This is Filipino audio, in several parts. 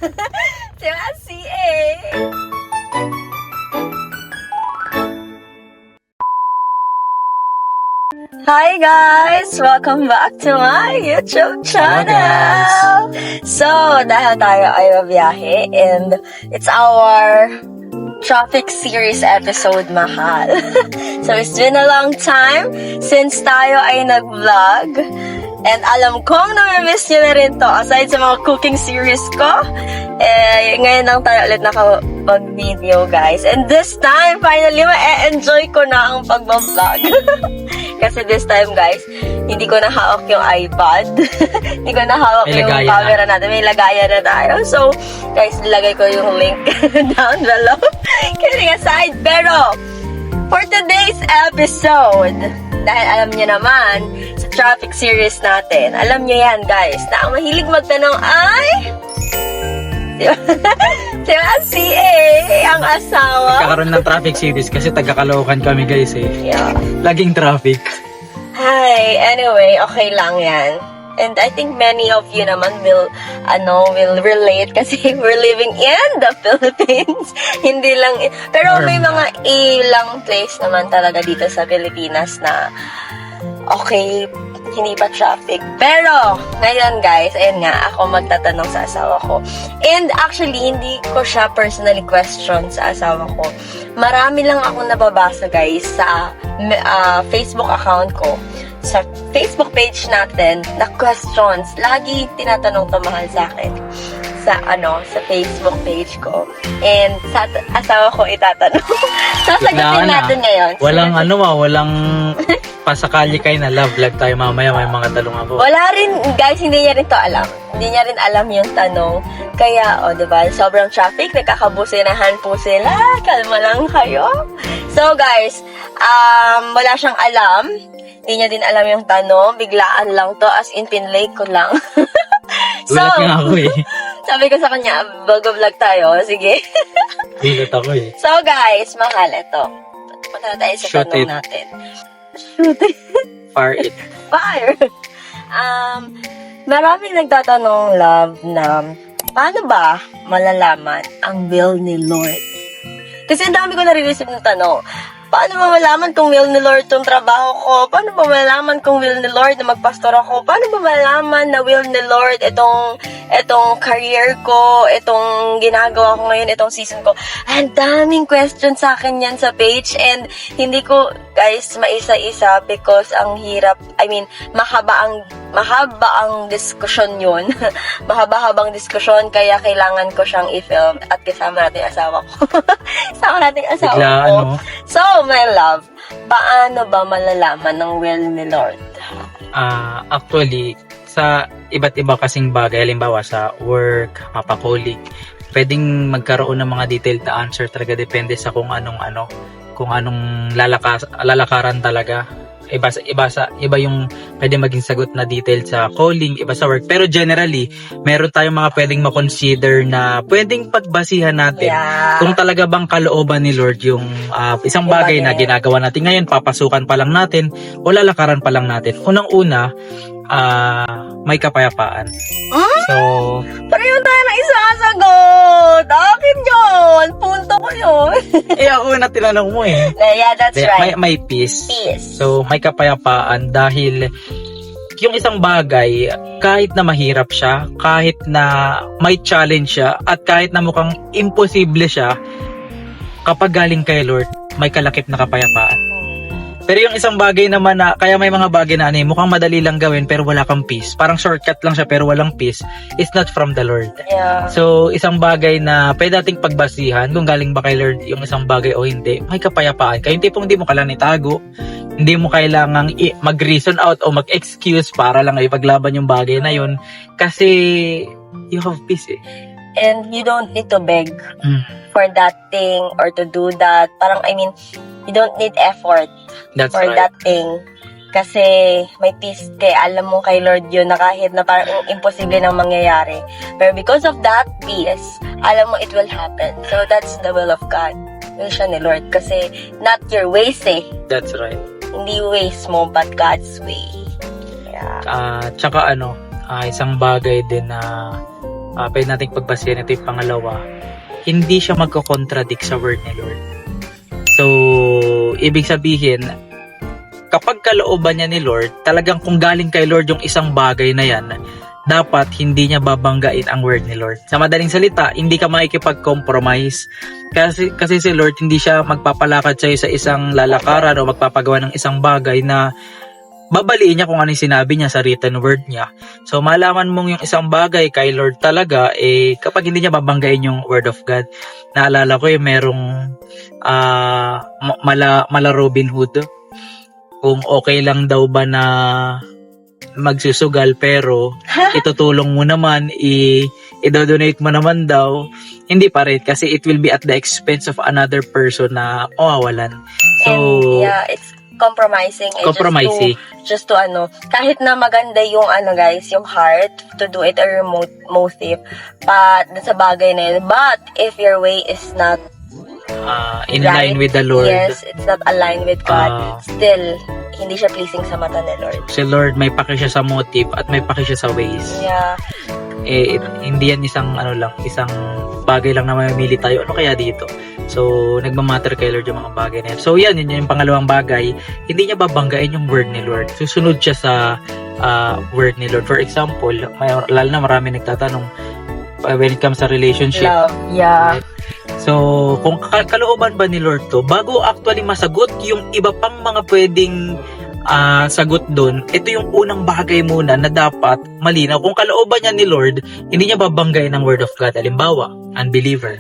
Terima kasih eh. Hi guys! Welcome back to my YouTube channel! So, dahil tayo ay mabiyahe and it's our traffic series episode, mahal. So, it's been a long time since tayo ay nag-vlog. And alam kong namimiss nyo na rin to. Aside sa mga cooking series ko, ngayon lang tayo ulit nakapag-video, guys. And this time, finally, ma-enjoy ko na ang pag-vlog. Kasi this time, guys, hindi ko na hawak yung iPad. Hindi ko na hawak yung camera natin. May lagayan na tayo. So, guys, nilagay ko yung link down below. Kidding aside. Pero, for today's episode, dahil alam niyo naman, sa traffic series natin, alam niyo yan, guys, na ang mahilig magtanong ay... Diba si ang asawa? Nagkakaroon ng traffic series kasi taga-Caloocan kami, guys, eh. Yeah. Laging traffic. Hi, anyway, okay lang yan. And I think many of you naman will relate kasi we're living in the Philippines. Hindi lang, pero may mga ilang place naman talaga dito sa Pilipinas na okay, hindi pa traffic. Pero, ngayon guys, ayun nga, ako magtatanong sa asawa ko. And actually, hindi ko siya personally question sa asawa ko. Marami lang ako nababasa guys sa Facebook account ko. Sa Facebook page natin na questions. Lagi tinatanong to mahal sa akin. Sa Facebook page ko. And sa asawa ko itatanong. Sasagutin natin ngayon. Walang pasakali kayo na love vlog tayo mamaya, may mga tanong ako. Wala rin, guys, hindi niya rin to alam. Hindi niya rin alam yung tanong. Kaya, diba, sobrang traffic, nakakabusinahan po sila. Kalma lang kayo. So, guys, wala siyang alam. Hindi niya din alam yung tanong. Biglaan lang to, as in pinlay ko lang. So, gulat nga ako eh. Sabi ko sa kanya, mag-vlog tayo. Sige. Gulat ako eh. So, guys, mahal, ito. Punta na tayo sa Shoot tanong it. natin. Shoot it. Fire it. Fire! Maraming nagtatanong, love, na paano ba malalaman ang will ni Lord? Kasi ang dami ko nare-receive ng tanong. Paano ba malaman kung will ni Lord itong trabaho ko? Paano ba malaman kung will ni Lord na magpastor ako? Paano ba malaman na will ni Lord itong career ko, itong ginagawa ko ngayon, itong season ko? Ang daming questions sa akin yan sa page and hindi ko, guys, maisa-isa because ang hirap, mahaba ang diskusyon yun. Mahaba-habang diskusyon kaya kailangan ko siyang i-film at kasama natin yung asawa ko. Kasama natin yung asawa ko. So, my love, paano ba malalaman ng will ni Lord? Actually, sa iba't iba kasing bagay, halimbawa sa work, mapakulig, pwedeng magkaroon ng mga detailed na answer talaga, depende sa kung anong lalakaran talaga. Iba yung pwede maging sagot na detail sa calling, iba sa work. Pero generally, meron tayong mga pwedeng makonsider na pwedeng pagbasihan natin kung talaga bang kalooban ni Lord yung isang bagay na ginagawa natin ngayon, papasukan pa lang natin o lalakaran pa lang natin. Unang-una, may kapayapaan. So, pareho tayo na isasagot! Akin yun! Punto ko yun! ang una tinanong mo eh. Yeah, that's right. May peace. Peace. So, may kapayapaan dahil yung isang bagay, kahit na mahirap siya, kahit na may challenge siya, at kahit na mukhang imposible siya, kapag galing kay Lord, may kalakip na kapayapaan. Pero yung isang bagay naman na, kaya may mga bagay na mukhang madali lang gawin pero wala kang peace. Parang shortcut lang siya pero walang peace. It's not from the Lord. Yeah. So, isang bagay na pwede nating pagbasihan kung galing ba kay Lord yung isang bagay o hindi. May kapayapaan. Kaya yung tipong hindi mo kailangan itago. Hindi mo kailangang mag-reason out o mag-excuse para lang ipaglaban yung bagay na yun. Kasi, you have peace eh. And you don't need to beg for that thing or to do that. Parang, you don't need effort for that thing. Kasi may peace kaya alam mo kay Lord yun na kahit na parang imposible nang mangyayari. Pero because of that peace, alam mo it will happen. So that's the will of God. Will siya ni Lord. Kasi not your ways eh. That's right. Hindi ways mo but God's way. Yeah. Tsaka isang bagay din na pwede nating pagbasihan. Ito yung pangalawa. Hindi siya magko-contradict sa word ni Lord. So, ibig sabihin, kapag kalooban niya ni Lord, talagang kung galing kay Lord yung isang bagay na yan, dapat hindi niya babanggain ang word ni Lord. Sa madaling salita, hindi ka makikipag-compromise. Kasi si Lord, hindi siya magpapalakad sa'yo sa isang lalakaran o magpapagawa ng isang bagay na babaliin niya kung ano yung sinabi niya sa written word niya. So, malaman mong yung isang bagay kay Lord talaga, kapag hindi niya babanggain yung word of God. Naalala ko merong mala Robin Hood. Kung okay lang daw ba na magsusugal pero itutulong mo naman, i-donate mo naman daw, hindi pa rin kasi it will be at the expense of another person na mawawalan. So, and yeah, it's compromising. Just to kahit na maganda yung guys, yung heart to do it or your motive, but sa bagay na yun. But if your way is not in line with the Lord. Yes, it's not aligned with God. Still, hindi siya pleasing sa mata ni Lord. Si Lord, may paki siya sa motive at may paki siya sa ways. Yeah. Hindi yan isang isang bagay lang na mamimili tayo. Ano kaya dito? So, nagmamatter kay Lord yung mga bagay na yan. So, yun yung pangalawang bagay. Hindi niya babanggain yung word ni Lord. Susunod siya sa word ni Lord. For example, lalo na marami nagtatanong when it comes sa relationship. Love. Yeah. So, kung kalooban ba ni Lord to, bago actually masagot yung iba pang mga pwedeng sagot doon, ito yung unang bagay muna na dapat malinaw. Kung kalooban niya ni Lord, hindi niya babanggain ang word of God. Halimbawa, unbeliever.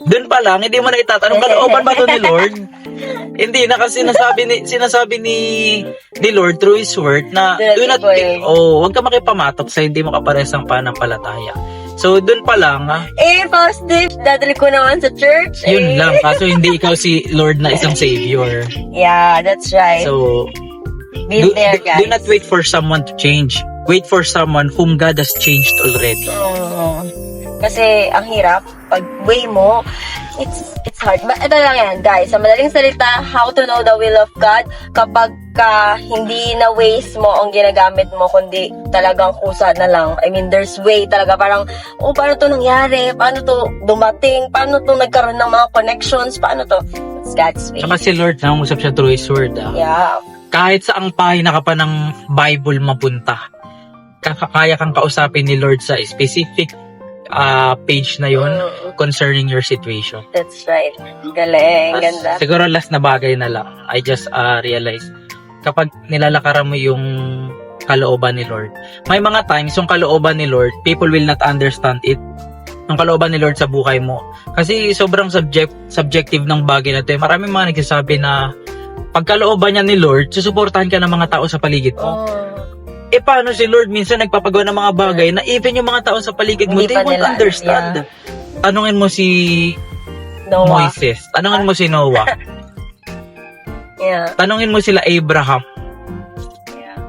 Doon pa lang, hindi mo na itatanong, kalooban ba to ni Lord? Hindi na, kasi sinasabi ni Lord through His word na huwag ka makipamatok sa hindi mo kaparesang panampalataya. So, dun pa lang, positive, dadali ko naman sa church. Yun lang, kaso hindi ikaw si Lord na isang savior. Yeah, that's right. So, there, guys. Do not wait for someone to change. Wait for someone whom God has changed already. Kasi, ang hirap, pag way mo, it's hard. Ito lang yan, guys. Sa madaling salita, how to know the will of God kapag hindi na ways mo ang ginagamit mo, kundi talagang kusa na lang. I mean, there's way talaga. Parang, paano to nangyari? Paano to dumating? Paano to nagkaroon ng mga connections? Paano to? It's God's way. Saka si Lord, nangusap siya through His word. Yeah. Kahit saang pahina ka pa ng Bible mapunta, kaya kang kausapin ni Lord sa specific page na yon concerning your situation. That's right. Galing. Ganda. Siguro last na bagay na lang, I just realized, kapag nilalakaran mo yung kalooban ni Lord, may mga times yung kalooban ni Lord, people will not understand it. Yung kalooban ni Lord sa buhay mo. Kasi sobrang subjective ng bagay na ito. Maraming mga nagsasabi na pag kalooban niya ni Lord, susuportahan ka ng mga tao sa paligid mo. Paano si Lord minsan nagpapagawa ng mga bagay na even yung mga tao sa paligid mo, they won't understand. Yeah. Tanungin mo si Noah. Moises. Tanungin mo si Noah. Yeah. Tanungin mo sila Abraham. Yeah.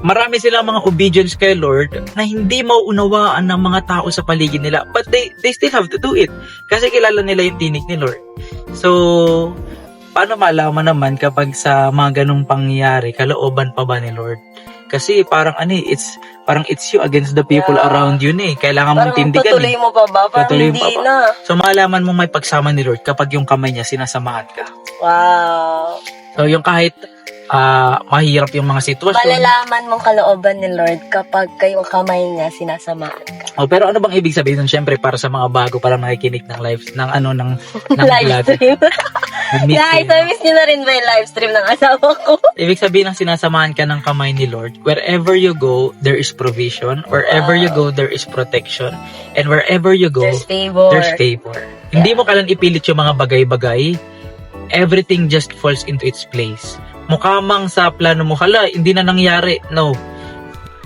Marami silang mga obedience kay Lord na hindi mauunawaan ng mga tao sa paligid nila. But they still have to do it. Kasi kilala nila yung tinig ni Lord. So, paano malaman naman kapag sa mga ganung pangyayari, kalooban pa ba ni Lord? Kasi parang it's you against the people around you Kailangan mong tindigan. Tutuloy mo pa ba? Parang hindi na. So malaman mong may pagsama ni Lord kapag yung kamay niya sinasamahan ka. Wow. So yung kahit mahirap yung mga sitwasyon. Malalaman mong kalooban ni Lord kapag kayong kamay niya sinasamahan ka. Pero ano bang ibig sabihin nun? Siyempre para sa mga bago pa lang nakikinig ng live ng live stream. Guys, miss nyo na rin ba yung live stream ng asawa ko? Ibig sabihin ng sinasamahan ka ng kamay ni Lord, wherever you go, there is provision. Wherever you go, there is protection. And wherever you go, there's favor. Yeah. Hindi mo kailan ipilit yung mga bagay-bagay. Everything just falls into its place. Mukha mang sa plano mo, hindi na nangyari. No.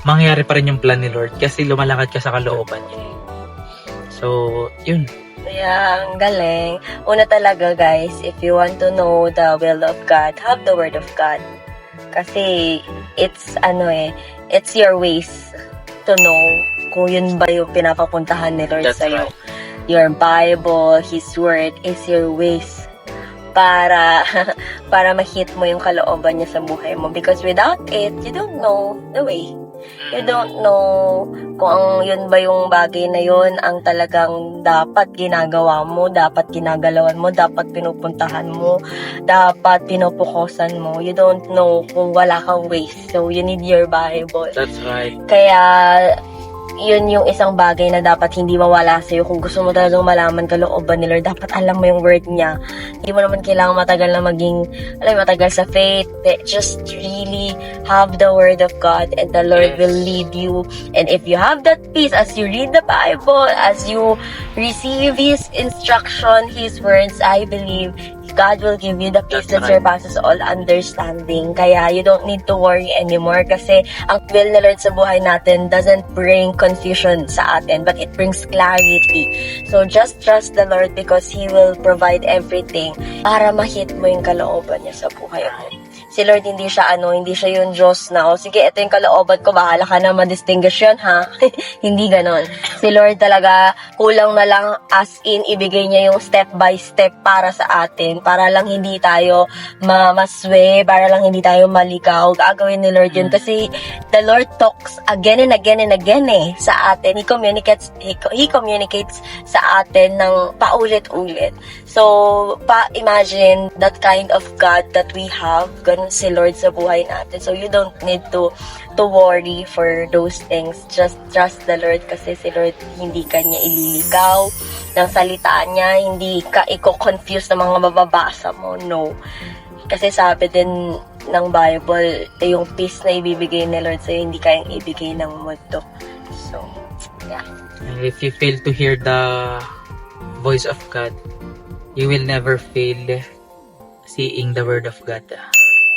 Mangyari pa rin yung plan ni Lord kasi lumalakad ka sa kalooban niya. So, yun. Yeah, ang galing. Una talaga guys, if you want to know the will of God, have the word of God. Kasi it's it's your ways to know kung yun ba yung pinapapuntahan ni Lord sa'yo. Right. Your Bible, His word is your ways para ma-hit mo yung kalooban niya sa buhay mo. Because without it, you don't know the way. You don't know kung yun ba yung bagay na yun ang talagang dapat ginagawa mo, dapat ginagalawan mo, dapat pinupuntahan mo, dapat pinupukosan mo. You don't know kung wala kang ways. So, you need your Bible. That's right. Kaya, yun yung isang bagay na dapat hindi mawala sa'yo. Kung gusto mo talagang malaman kalooban ni Lord, dapat alam mo yung word niya. Hindi mo naman kailangan matagal na matagal sa faith. Just really have the word of God and the Lord will lead you. And if you have that peace as you read the Bible, as you receive His instruction, His words, I believe God will give you the peace that surpasses all understanding. Kaya you don't need to worry anymore kasi ang will na Lord sa buhay natin doesn't bring confusion sa atin, but it brings clarity. So just trust the Lord because He will provide everything para ma-hit mo yung kalooban niya sa buhay mo. Si Lord hindi siya yung Diyos na, sige, ito yung kalooban ko, bahala ka na ma-distinguish yun, ha? Hindi ganon. Si Lord talaga, kulang na lang as in, ibigay niya yung step by step para sa atin, para lang hindi tayo maswe, para lang hindi tayo maligaw. Gagawin ni Lord yun kasi the Lord talks again and again and again sa atin. He communicates sa atin ng paulit-ulit. So, imagine that kind of God that we have, ganun si Lord sa buhay natin. So, you don't need to worry for those things. Just trust the Lord kasi si Lord hindi ka niya ililigaw ng salita niya, hindi ka i-confuse ng mga mababasa mo. No. Kasi sabi din ng Bible, yung peace na ibibigay ni Lord sa'yo, hindi kayang ibigay ng mundo. So, yeah. And if you fail to hear the voice of God, you will never fail seeing the Word of God.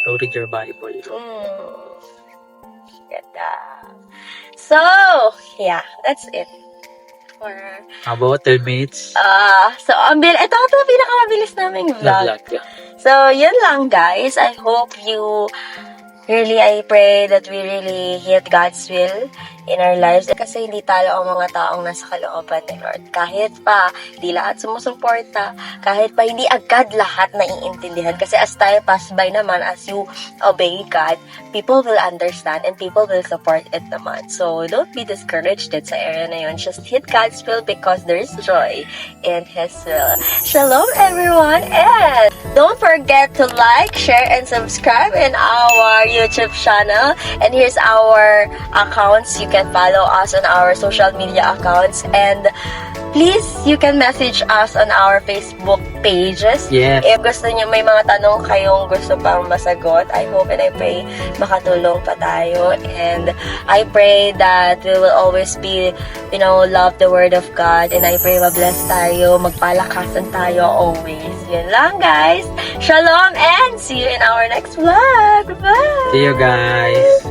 So read your Bible. Ganda. So, yeah, that's it. For About 12 minutes. So, ito ang pinakamabilis naming vlog. Yeah. So, yun lang guys. I hope I pray that we really hit God's will in our lives. Kasi hindi tayo ang mga taong nasa kalooban ni Lord. Kahit pa hindi lahat sumusuporta, kahit pa hindi agad lahat naiintindihan. Kasi as time pass by naman, as you obey God, people will understand and people will support it naman. So, don't be discouraged sa area na yun. Just hit God's will because there is joy in His will. Shalom everyone, and don't forget to like, share, and subscribe in our YouTube channel. And here's our accounts. You can follow us on our social media accounts. And please, you can message us on our Facebook pages. Yes. If gusto niyo, may mga tanong kayong gusto pang masagot, I hope and I pray makatulong pa tayo. And I pray that we will always be, love the Word of God. And I pray mabless tayo, magpalakasan tayo always. Yun lang, guys. Shalom and see you in our next vlog. Bye! See you guys.